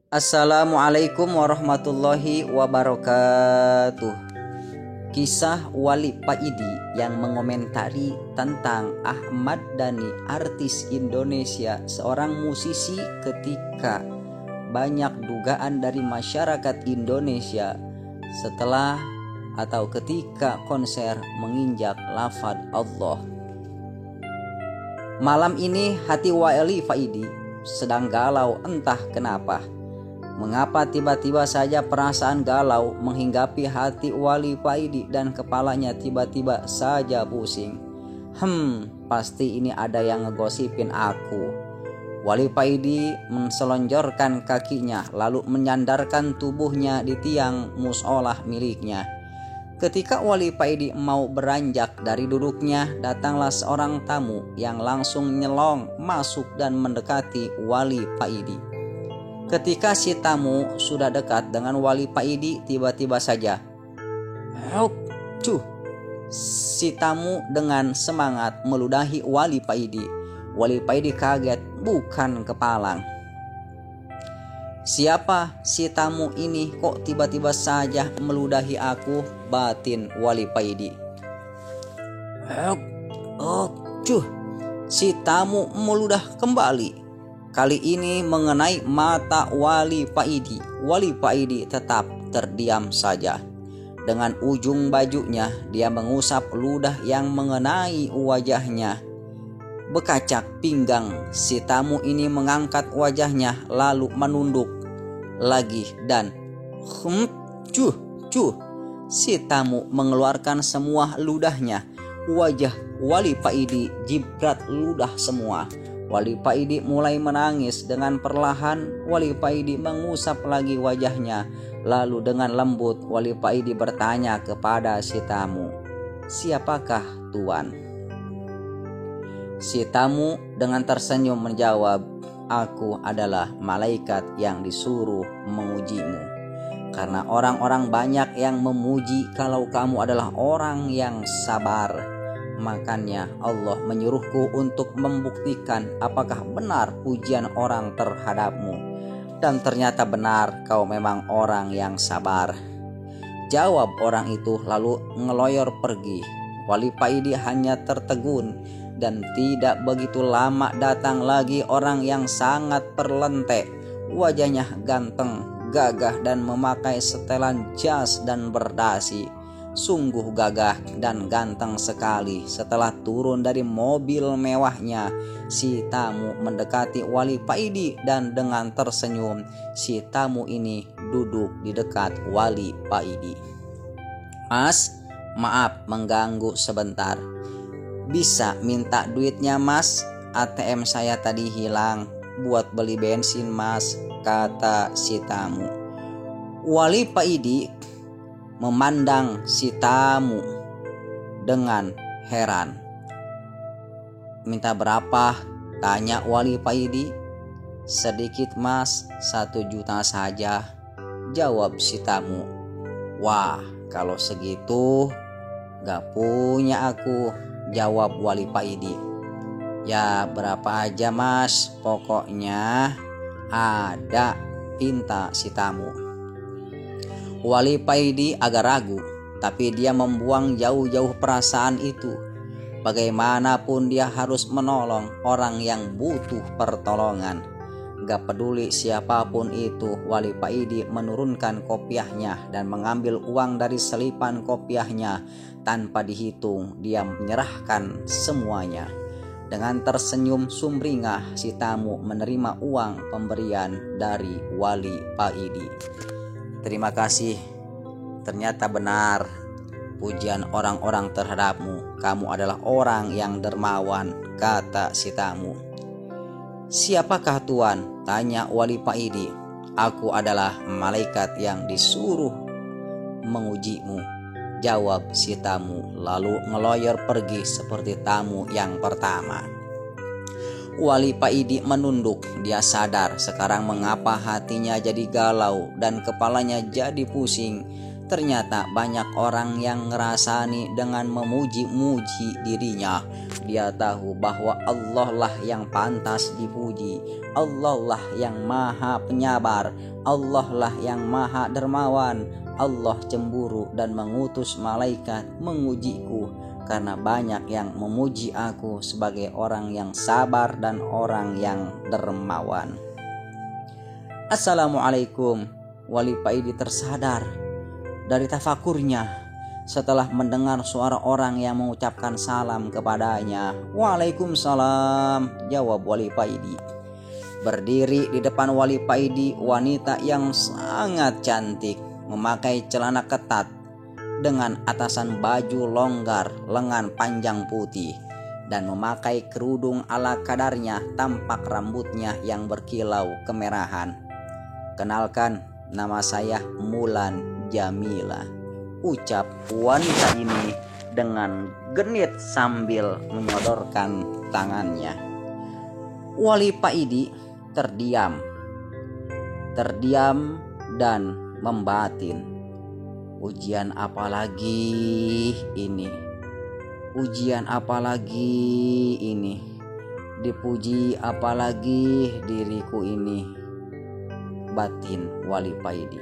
Assalamualaikum warahmatullahi wabarakatuh. Kisah Wali Paidi yang mengomentari tentang Ahmad Dhani, artis Indonesia, seorang musisi ketika banyak dugaan dari masyarakat Indonesia setelah atau ketika konser menginjak lafaz Allah. Malam ini hati Wali Paidi sedang galau entah kenapa. Mengapa tiba-tiba saja perasaan galau menghinggapi hati Wali Paidi dan kepalanya tiba-tiba saja pusing. Pasti ini ada yang ngegosipin aku. Wali Paidi menselonjorkan kakinya lalu menyandarkan tubuhnya di tiang musholah miliknya. Ketika Wali Paidi mau beranjak dari duduknya, datanglah seorang tamu yang langsung nyelong masuk dan mendekati Wali Paidi. Ketika si tamu sudah dekat dengan Wali Paidi, tiba-tiba saja si tamu dengan semangat meludahi Wali Paidi. Wali Paidi kaget bukan kepalang. Siapa si tamu ini kok tiba-tiba saja meludahi aku, batin Wali Paidi. Si tamu meludah kembali. Kali ini mengenai mata Wali Paidi. Wali Paidi tetap terdiam saja. Dengan ujung bajunya dia mengusap ludah yang mengenai wajahnya. Bekacak pinggang si tamu ini mengangkat wajahnya lalu menunduk lagi dan si tamu mengeluarkan semua ludahnya. Wajah Wali Paidi jibrat ludah semua. Wali Paidi mulai menangis. Dengan perlahan Wali Paidi mengusap lagi wajahnya. Lalu dengan lembut Wali Paidi bertanya kepada si tamu, "Siapakah Tuan?" Si tamu dengan tersenyum menjawab, "Aku adalah malaikat yang disuruh mengujimu. Karena orang-orang banyak yang memuji kalau kamu adalah orang yang sabar. Makanya Allah menyuruhku untuk membuktikan apakah benar pujian orang terhadapmu. Dan ternyata benar kau memang orang yang sabar." Jawab orang itu lalu ngeloyor pergi. Wali Paidi hanya tertegun dan tidak begitu lama datang lagi orang yang sangat perlentek. Wajahnya ganteng, gagah dan memakai setelan jas dan berdasi. Sungguh gagah dan ganteng sekali. Setelah turun dari mobil mewahnya, si tamu mendekati Wali Paidi dan dengan tersenyum si tamu ini duduk di dekat Wali Paidi. "Mas, maaf mengganggu sebentar. Bisa minta duitnya mas? ATM saya tadi hilang buat beli bensin mas," kata si tamu. Wali Paidi memandang si tamu dengan heran. "Minta berapa?" tanya Wali Paidi. "Sedikit mas, 1 juta saja," jawab si tamu. "Wah, kalau segitu gak punya aku," jawab Wali Paidi. "Ya berapa aja mas, pokoknya ada," pinta si tamu. Wali Paidi agak ragu, tapi dia membuang jauh-jauh perasaan itu. Bagaimanapun dia harus menolong orang yang butuh pertolongan. Gak peduli siapapun itu, Wali Paidi menurunkan kopiahnya dan mengambil uang dari selipan kopiahnya. Tanpa dihitung, dia menyerahkan semuanya. Dengan tersenyum sumringah, si tamu menerima uang pemberian dari Wali Paidi. "Terima kasih. Ternyata benar pujian orang-orang terhadapmu. Kamu adalah orang yang dermawan," kata si tamu. "Siapakah Tuan?" tanya Wali Paidi. "Aku adalah malaikat yang disuruh mengujimu," jawab si tamu lalu ngeloyor pergi seperti tamu yang pertama. Wali Paidi menunduk. Dia sadar sekarang mengapa hatinya jadi galau dan kepalanya jadi pusing. Ternyata banyak orang yang ngerasani dengan memuji-muji dirinya. Dia tahu bahwa Allah lah yang pantas dipuji. Allah lah yang maha penyabar. Allah lah yang maha dermawan. Allah cemburu dan mengutus malaikat mengujiku, karena banyak yang memuji aku sebagai orang yang sabar dan orang yang dermawan. Assalamualaikum. Wali Paidi tersadar dari tafakurnya setelah mendengar suara orang yang mengucapkan salam kepadanya. Waalaikumsalam, jawab Wali Paidi. Berdiri di depan Wali Paidi wanita yang sangat cantik, memakai celana ketat dengan atasan baju longgar lengan panjang putih, dan memakai kerudung ala kadarnya, tampak rambutnya yang berkilau kemerahan. Kenalkan, nama saya Mulan Jamila, ucap wanita ini dengan genit sambil menyodorkan tangannya. Wali Paidi terdiam dan membatin. Ujian apa lagi ini? Ujian apa lagi ini? Dipuji apa lagi diriku ini? Batin Wali Paidi.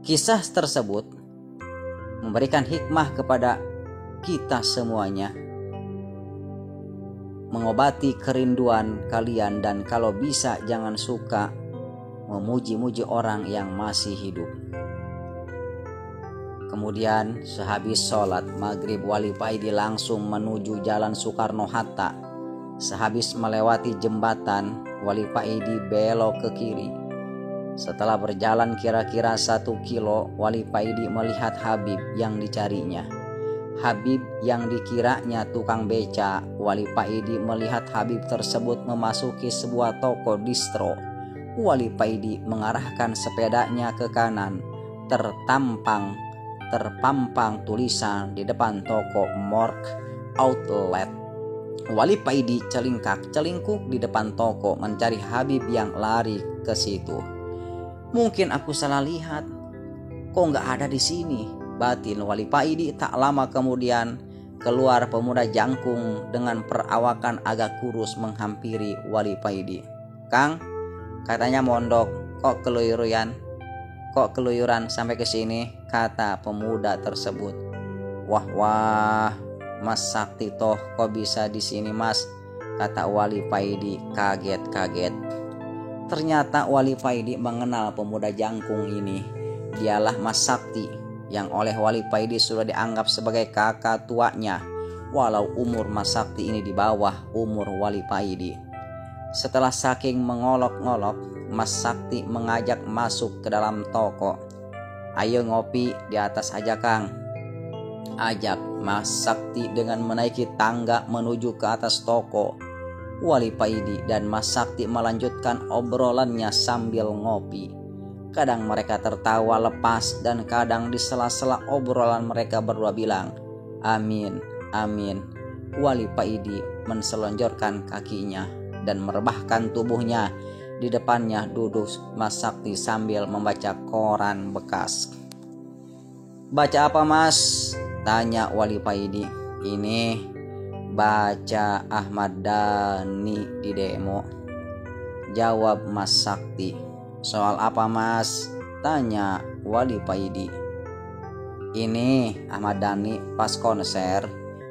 Kisah tersebut memberikan hikmah kepada kita semuanya, mengobati kerinduan kalian, dan kalau bisa jangan suka memuji-muji orang yang masih hidup. Kemudian sehabis sholat maghrib, Wali Paidi langsung menuju Jalan Soekarno-Hatta. Sehabis melewati jembatan, Wali Paidi belok ke kiri. Setelah berjalan kira-kira 1 kilo, Wali Paidi melihat Habib yang dicarinya. Habib yang dikiranya tukang beca. Wali Paidi melihat Habib tersebut memasuki sebuah toko distro. Wali Paidi mengarahkan sepedanya ke kanan. Terpampang tulisan di depan toko Mork Outlet. Wali Paidi celingkuk di depan toko mencari Habib yang lari ke situ. Mungkin aku salah lihat, kok nggak ada di sini, batin Wali Paidi. Tak lama kemudian keluar pemuda jangkung dengan perawakan agak kurus menghampiri Wali Paidi. Kang, katanya mondok, kok keluyuran sampai ke sini, kata pemuda tersebut. Wah, Mas Sakti toh kok bisa di sini Mas, kata Wali Paidi kaget-kaget. Ternyata Wali Paidi mengenal pemuda jangkung ini. Dialah Mas Sakti yang oleh Wali Paidi sudah dianggap sebagai kakak tuanya, walau umur Mas Sakti ini di bawah umur Wali Paidi. Setelah saking mengolok-ngolok, Mas Sakti mengajak masuk ke dalam toko. Ayo ngopi di atas aja Kang, ajak Mas Sakti dengan menaiki tangga menuju ke atas toko. Wali Paidi dan Mas Sakti melanjutkan obrolannya sambil ngopi. Kadang mereka tertawa lepas dan kadang di sela-sela obrolan mereka berdua bilang, "Amin, amin." Wali Paidi menselonjorkan kakinya dan merebahkan tubuhnya. Di depannya duduk Mas Sakti sambil membaca koran bekas. "Baca apa Mas?" tanya Wali Paidi. "Ini baca Ahmad Dhani di demo," jawab Mas Sakti. "Soal apa Mas?" tanya Wali Paidi. "Ini Ahmad Dhani pas konser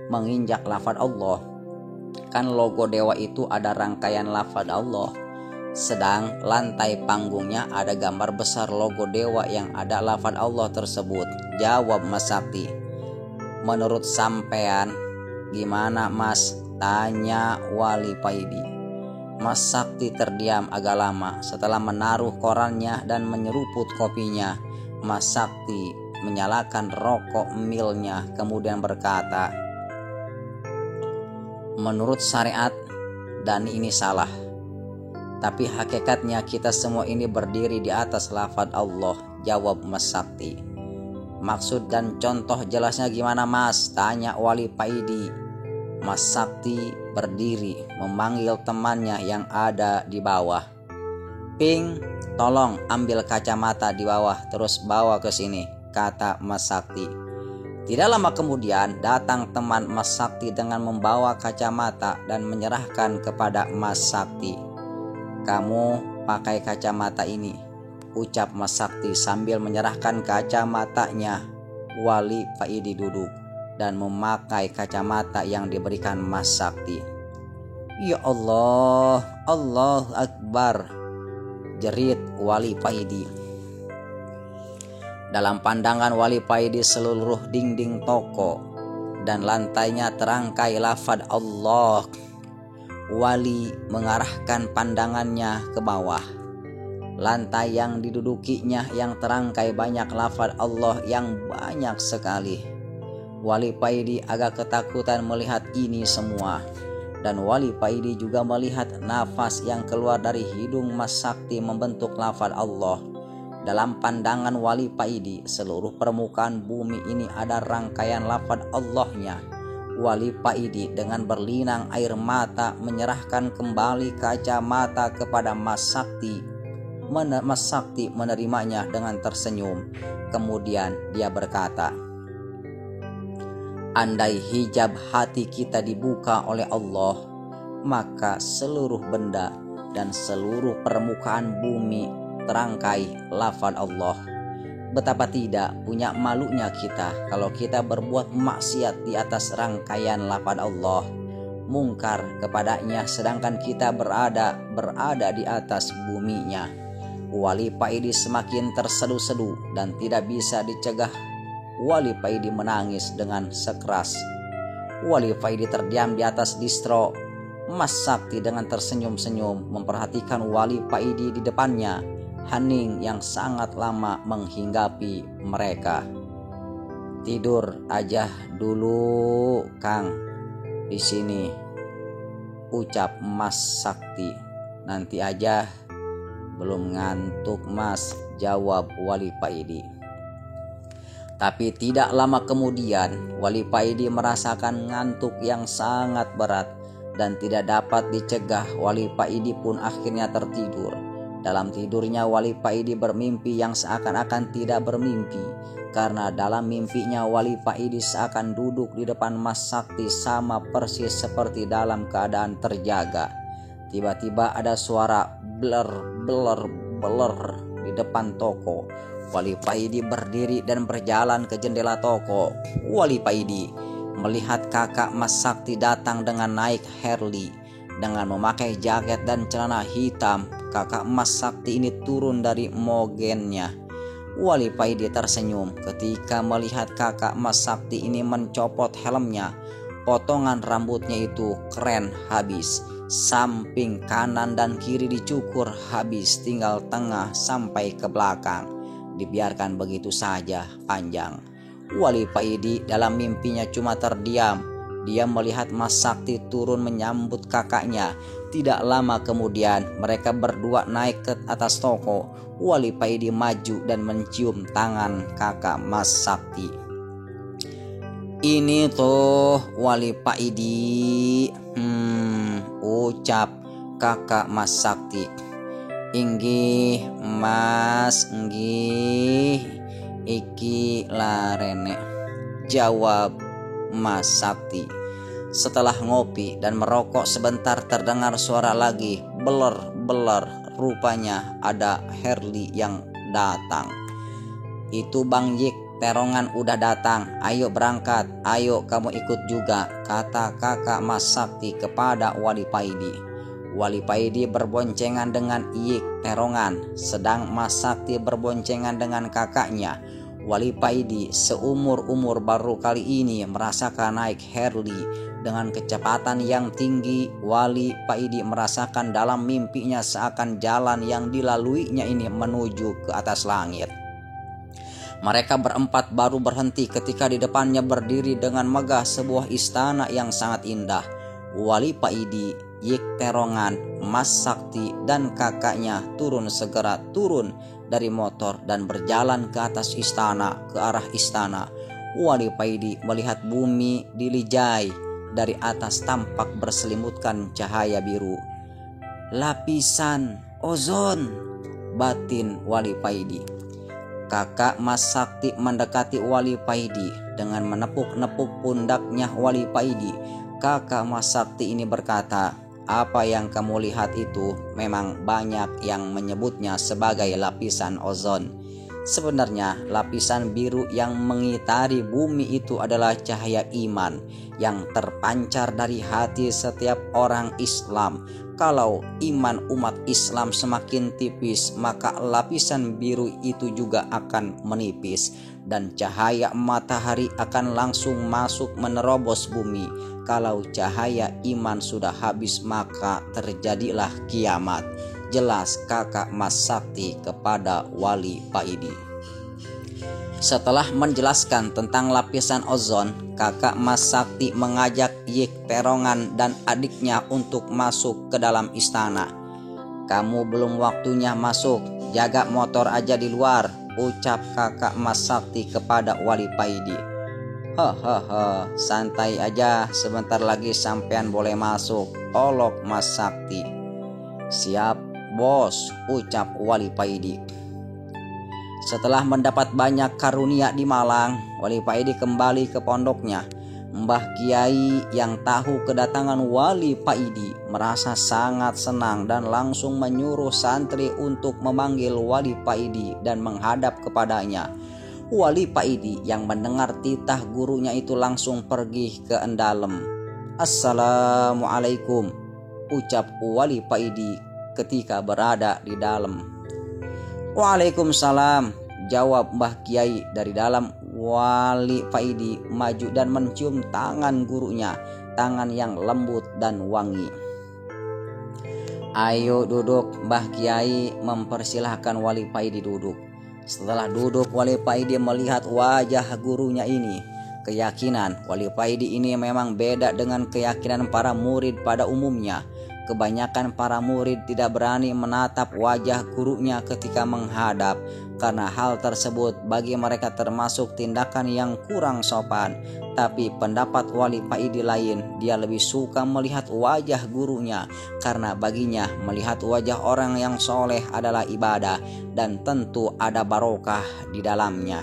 menginjak lafaz Allah. Kan logo dewa itu ada rangkaian lafaz Allah, sedang lantai panggungnya ada gambar besar logo dewa yang ada lafaz Allah tersebut," jawab Mas Sakti. "Menurut sampean gimana Mas?" tanya Wali Paidi. Mas Sakti terdiam agak lama. Setelah menaruh korannya dan menyeruput kopinya, Mas Sakti menyalakan rokok milnya kemudian berkata, "Menurut syariat Dhani ini salah, tapi hakikatnya kita semua ini berdiri di atas lafaz Allah," jawab Mas Sakti. "Maksud dan contoh jelasnya gimana Mas?" tanya Wali Paidi. Mas Sakti berdiri memanggil temannya yang ada di bawah. Ping, tolong ambil kacamata di bawah, terus bawa ke sini, kata Mas Sakti. Tidak lama kemudian datang teman Mas Sakti dengan membawa kacamata dan menyerahkan kepada Mas Sakti. Kamu pakai kacamata ini, ucap Mas Sakti sambil menyerahkan kacamatanya. Wali Paidi duduk dan memakai kacamata yang diberikan Mas Sakti. Ya Allah, Allahu Akbar, jerit Wali Paidi. Dalam pandangan Wali Paidi seluruh dinding toko dan lantainya terangkai lafaz Allah. Wali mengarahkan pandangannya ke bawah. Lantai yang didudukinya yang terangkai banyak lafaz Allah yang banyak sekali. Wali Paidi agak ketakutan melihat ini semua. Dan Wali Paidi juga melihat nafas yang keluar dari hidung Mas Sakti membentuk lafaz Allah. Dalam pandangan Wali Paidi, seluruh permukaan bumi ini ada rangkaian lafaz Allahnya. Wali Paidi dengan berlinang air mata menyerahkan kembali kacamata kepada Mas Sakti. Mas Sakti menerimanya dengan tersenyum. Kemudian dia berkata, andai hijab hati kita dibuka oleh Allah, maka seluruh benda dan seluruh permukaan bumi terangkai lafaz Allah. Betapa tidak punya malunya kita kalau kita berbuat maksiat di atas rangkaian lafaz Allah, mungkar kepadanya sedangkan kita berada di atas buminya. Wali Paidi semakin tersedu-sedu dan tidak bisa dicegah. Wali Paidi menangis dengan sekeras. Wali Paidi terdiam di atas distro. Mas Sakti dengan tersenyum-senyum memperhatikan Wali Paidi di depannya, hening yang sangat lama menghinggapi mereka. Tidur aja dulu, Kang, di sini, ucap Mas Sakti. Nanti aja, belum ngantuk Mas, jawab Wali Paidi. Tapi tidak lama kemudian Wali Paidi merasakan ngantuk yang sangat berat dan tidak dapat dicegah. Wali Paidi pun akhirnya tertidur. Dalam tidurnya Wali Paidi bermimpi yang seakan-akan tidak bermimpi, karena dalam mimpinya Wali Paidi seakan duduk di depan Mas Sakti sama persis seperti dalam keadaan terjaga. Tiba-tiba ada suara bler di depan toko. Wali Paidi berdiri dan berjalan ke jendela toko. Wali Paidi melihat kakak Mas Sakti datang dengan naik Harley dengan memakai jaket dan celana hitam. Kakak Mas Sakti ini turun dari mogennya. Wali Paidi tersenyum ketika melihat kakak Mas Sakti ini mencopot helmnya. Potongan rambutnya itu keren habis. Samping kanan dan kiri dicukur habis, tinggal tengah sampai ke belakang. Dibiarkan begitu saja panjang. Wali Paidi dalam mimpinya cuma terdiam. Dia melihat Mas Sakti turun menyambut kakaknya. Tidak lama kemudian mereka berdua naik ke atas toko. Wali Paidi maju dan mencium tangan kakak Mas Sakti. Ini tuh Wali Paidi, ucap kakak Mas Sakti. Inggih Mas, inggih, iki larene, jawab Mas Sakti. Setelah ngopi dan merokok sebentar terdengar suara lagi, beler, rupanya ada Harley yang datang. Itu Bang Yik, Terongan udah datang, ayo berangkat, ayo kamu ikut juga, kata kakak Mas Sakti kepada Wali Paidi. Wali Paidi berboncengan dengan Yik Terongan, sedang Mas Sakti berboncengan dengan kakaknya. Wali Paidi seumur-umur baru kali ini merasakan naik Harley dengan kecepatan yang tinggi. Wali Paidi merasakan dalam mimpinya seakan jalan yang dilaluinya ini menuju ke atas langit. Mereka berempat baru berhenti ketika di depannya berdiri dengan megah sebuah istana yang sangat indah. Wali Paidi, Yik Terongan, Mas Sakti dan kakaknya segera turun dari motor dan berjalan ke atas istana, ke arah istana. Wali Paidi melihat bumi dilijai dari atas tampak berselimutkan cahaya biru. Lapisan Ozon, batin Wali Paidi. Kakak Mas Sakti mendekati Wali Paidi dengan menepuk-nepuk pundaknya Wali Paidi. Kakak Mas Sakti ini berkata, "Apa yang kamu lihat itu memang banyak yang menyebutnya sebagai lapisan ozon. Sebenarnya lapisan biru yang mengitari bumi itu adalah cahaya iman yang terpancar dari hati setiap orang Islam. Kalau iman umat Islam semakin tipis, maka lapisan biru itu juga akan menipis dan cahaya matahari akan langsung masuk menerobos bumi. Kalau cahaya iman sudah habis, maka terjadilah kiamat." Jelas kakak Mas Sakti kepada Wali Paidi. Setelah menjelaskan tentang lapisan ozon, kakak Mas Sakti mengajak Yik Perongan dan adiknya untuk masuk ke dalam istana. "Kamu belum waktunya masuk, jaga motor aja di luar," ucap kakak Mas Sakti kepada Wali Paidi. "Hahaha, santai aja, sebentar lagi sampean boleh masuk," olok Mas Sakti. "Siap bos," ucap Wali Paidi. Setelah mendapat banyak karunia di Malang, Wali Paidi kembali ke pondoknya. Mbah Kiai yang tahu kedatangan Wali Paidi merasa sangat senang dan langsung menyuruh santri untuk memanggil Wali Paidi dan menghadap kepadanya. Wali Paidi yang mendengar titah gurunya itu langsung pergi ke endalem. "Assalamualaikum," ucap Wali Paidi ketika berada di dalam. "Waalaikumsalam," jawab Mbah Kiai dari dalam. Wali Paidi maju dan mencium tangan gurunya, tangan yang lembut dan wangi. "Ayo duduk," Mbah Kiai mempersilahkan Wali Paidi duduk. Setelah duduk, Wali Paidi melihat wajah gurunya ini. Keyakinan Wali Paidi ini memang beda dengan keyakinan para murid pada umumnya. Kebanyakan para murid tidak berani menatap wajah gurunya ketika menghadap, karena hal tersebut bagi mereka termasuk tindakan yang kurang sopan. Tapi pendapat Wali Paidi lain, dia lebih suka melihat wajah gurunya, karena baginya melihat wajah orang yang soleh adalah ibadah dan tentu ada barokah di dalamnya.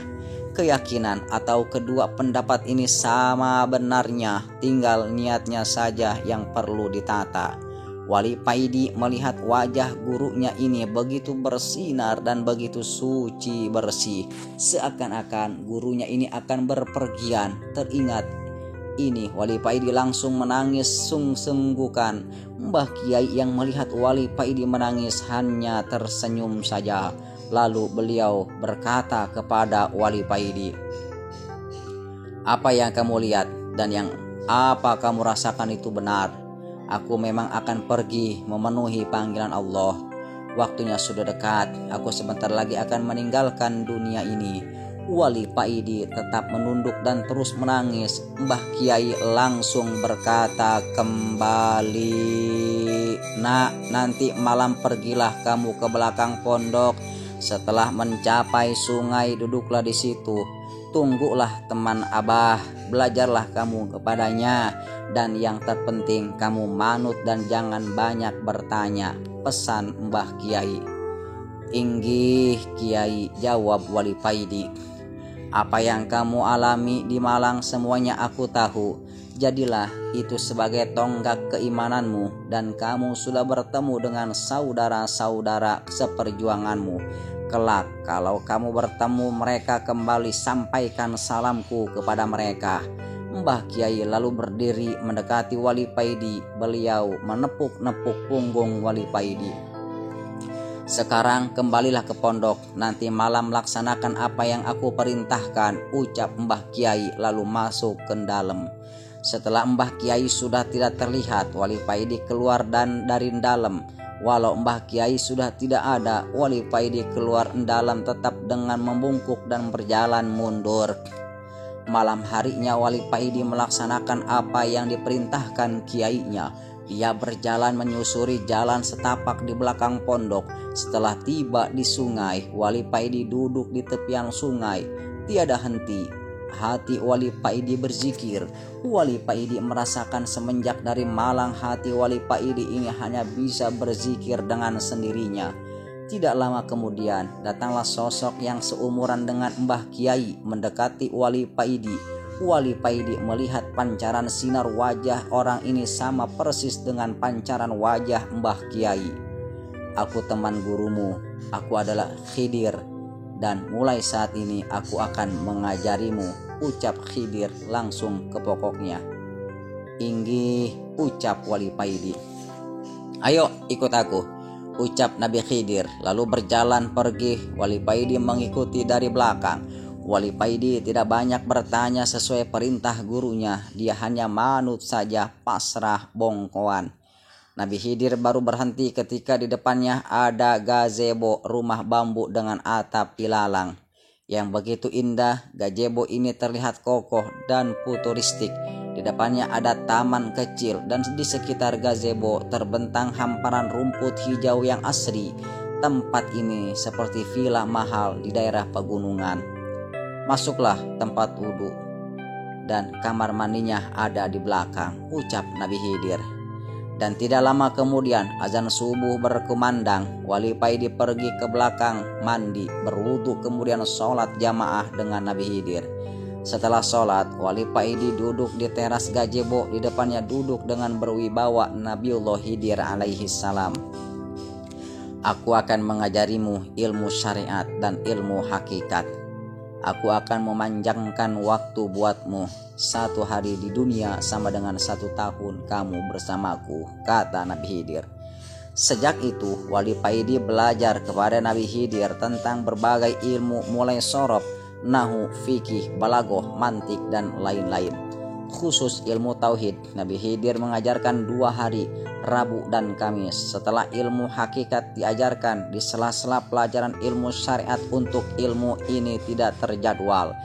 Keyakinan atau kedua pendapat ini sama benarnya, tinggal niatnya saja yang perlu ditata. Wali Paidi melihat wajah gurunya ini begitu bersinar dan begitu suci bersih, seakan-akan gurunya ini akan berpergian. Teringat ini, Wali Paidi langsung menangis sungguh-sungguhkan. Mbah Kiai yang melihat Wali Paidi menangis hanya tersenyum saja. Lalu beliau berkata kepada Wali Paidi, "Apa yang kamu lihat dan yang apa kamu rasakan itu benar. Aku memang akan pergi memenuhi panggilan Allah. Waktunya sudah dekat, aku sebentar lagi akan meninggalkan dunia ini." Wali Paidi tetap menunduk dan terus menangis. Mbah Kiai langsung berkata kembali, "Nak, nanti malam pergilah kamu ke belakang pondok. Setelah mencapai sungai, duduklah di situ. Tunggulah teman Abah, belajarlah kamu kepadanya. Dan yang terpenting, kamu manut dan jangan banyak bertanya," pesan Mbah Kiai. "Inggih Kiai," jawab Wali Paidi. "Apa yang kamu alami di Malang semuanya aku tahu. Jadilah itu sebagai tonggak keimananmu, dan kamu sudah bertemu dengan saudara-saudara seperjuanganmu. Kelak kalau kamu bertemu mereka, kembali sampaikan salamku kepada mereka." Mbah Kiai lalu berdiri mendekati Wali Paidi. Beliau menepuk-nepuk punggung Wali Paidi. "Sekarang kembalilah ke pondok. Nanti malam laksanakan apa yang aku perintahkan," ucap Mbah Kiai lalu masuk ke dalam. Setelah Mbah Kiai sudah tidak terlihat, Wali Paidi keluar dan dari dalam. Walau Mbah Kiai sudah tidak ada, Wali Paidi keluar dalam tetap dengan membungkuk dan berjalan mundur. Malam harinya Wali Paidi melaksanakan apa yang diperintahkan kiainya. Ia berjalan menyusuri jalan setapak di belakang pondok. Setelah tiba di sungai, Wali Paidi duduk di tepian sungai. Tiada henti, hati Wali Paidi berzikir. Wali Paidi merasakan semenjak dari malang hati Wali Paidi ini hanya bisa berzikir dengan sendirinya. Tidak lama kemudian datanglah sosok yang seumuran dengan Mbah Kiai mendekati Wali Paidi. Wali Paidi melihat pancaran sinar wajah orang ini sama persis dengan pancaran wajah Mbah Kiai. Aku teman gurumu, aku adalah Khidir, dan mulai saat ini aku akan mengajarimu, ucap Khidir langsung ke pokoknya. Inggih, ucap Wali Paidi. Ayo ikut aku, ucap Nabi Khidir, lalu berjalan pergi. Wali Paidi mengikuti dari belakang. Wali Paidi tidak banyak bertanya sesuai perintah gurunya, dia hanya manut saja, pasrah bongkoan. Nabi Khidir baru berhenti ketika di depannya ada gazebo, rumah bambu dengan atap ilalang yang begitu indah. Gazebo ini terlihat kokoh dan futuristik. Di depannya ada taman kecil dan di sekitar gazebo terbentang hamparan rumput hijau yang asri. Tempat ini seperti villa mahal di daerah pegunungan. Masuklah tempat wudhu dan kamar mandinya ada di belakang, ucap Nabi Khidir. Dan tidak lama kemudian azan subuh berkumandang. Wali Paidi pergi ke belakang mandi, berwudhu, kemudian sholat jamaah dengan Nabi Khidir. Setelah sholat, Wali Paidi duduk di teras gazebo. Di depannya duduk dengan berwibawa Nabiullah Khidir alaihi salam. Aku akan mengajarimu ilmu syariat dan ilmu hakikat. Aku akan memanjangkan waktu buatmu. 1 hari di dunia sama dengan 1 tahun kamu bersamaku, kata Nabi Khidir. Sejak itu Wali Paidi belajar kepada Nabi Khidir tentang berbagai ilmu mulai sorof, nahu, fikih, balagoh, mantik dan lain-lain. Khusus ilmu tauhid, Nabi Khidir mengajarkan 2 hari, Rabu dan Kamis. Setelah ilmu hakikat diajarkan di sela-sela pelajaran ilmu syariat. Untuk ilmu ini tidak terjadwal,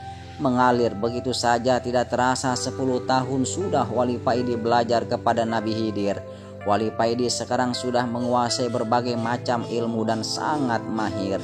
mengalir begitu saja, tidak terasa 10 tahun sudah Wali Paidi belajar kepada Nabi Khidir. Wali Paidi sekarang sudah menguasai berbagai macam ilmu dan sangat mahir.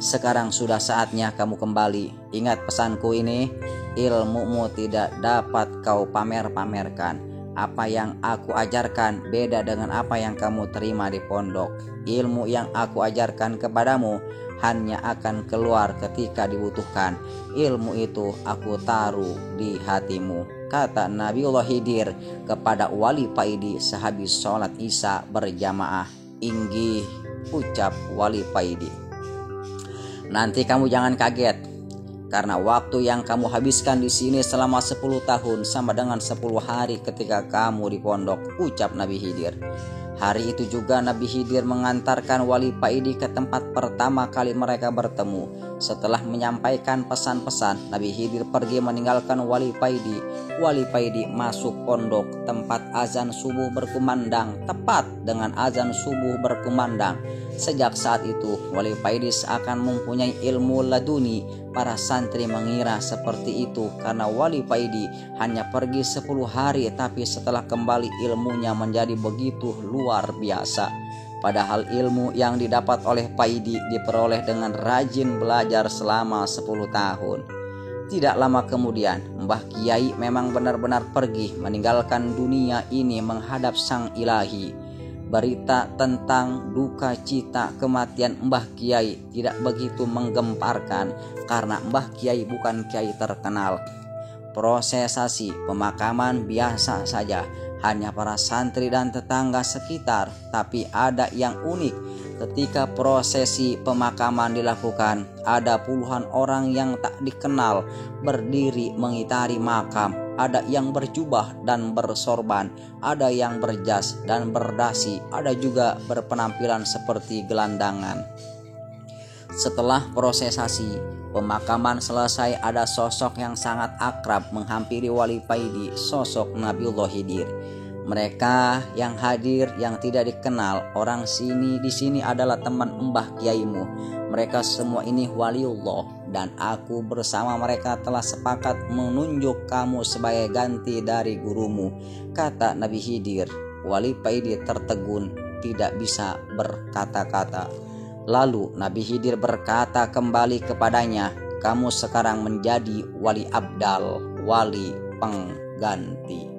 Sekarang sudah saatnya kamu kembali. Ingat pesanku ini, ilmumu tidak dapat kau pamer-pamerkan. Apa yang aku ajarkan beda dengan apa yang kamu terima di pondok. Ilmu yang aku ajarkan kepadamu hanya akan keluar ketika dibutuhkan. Ilmu itu aku taruh di hatimu, kata Nabiullah Khidir kepada Wali Paidi sehabis sholat isya berjamaah. Inggih, ucap Wali Paidi. Nanti kamu jangan kaget, karena waktu yang kamu habiskan di sini selama 10 tahun sama dengan 10 hari ketika kamu di pondok, ucap Nabi Khidir. Hari itu juga Nabi Khidir mengantarkan Wali Paidi ke tempat pertama kali mereka bertemu. Setelah menyampaikan pesan-pesan, Nabi Khidir pergi meninggalkan Wali Paidi. Wali Paidi masuk pondok. Tempat azan subuh berkumandang. Tepat dengan azan subuh berkumandang, sejak saat itu Wali Paidi seakan mempunyai ilmu laduni. Para santri mengira seperti itu karena Wali Paidi hanya pergi 10 hari, tapi setelah kembali ilmunya menjadi begitu luar biasa. Padahal ilmu yang didapat oleh Paidi diperoleh dengan rajin belajar selama 10 tahun. Tidak lama kemudian Mbah Kiai memang benar-benar pergi meninggalkan dunia ini menghadap Sang Ilahi. Berita tentang duka cita kematian Mbah Kiai tidak begitu menggemparkan karena Mbah Kiai bukan kiai terkenal. Prosesasi pemakaman biasa saja, hanya para santri dan tetangga sekitar. Tapi ada yang unik, ketika prosesi pemakaman dilakukan, ada puluhan orang yang tak dikenal berdiri mengitari makam. Ada yang berjubah dan bersorban, ada yang berjas dan berdasi, ada juga berpenampilan seperti gelandangan. Setelah prosesasi pemakaman selesai, ada sosok yang sangat akrab menghampiri Wali Paidi, sosok Nabiullah Khidir. Mereka yang hadir yang tidak dikenal orang di sini adalah teman Mbah Kiaimu. Mereka semua ini waliullah dan aku bersama mereka telah sepakat menunjuk kamu sebagai ganti dari gurumu, kata Nabi Khidir. Wali Paidi tertegun, tidak bisa berkata-kata. Lalu Nabi Khidir berkata kembali kepadanya, kamu sekarang menjadi wali abdal, wali pengganti.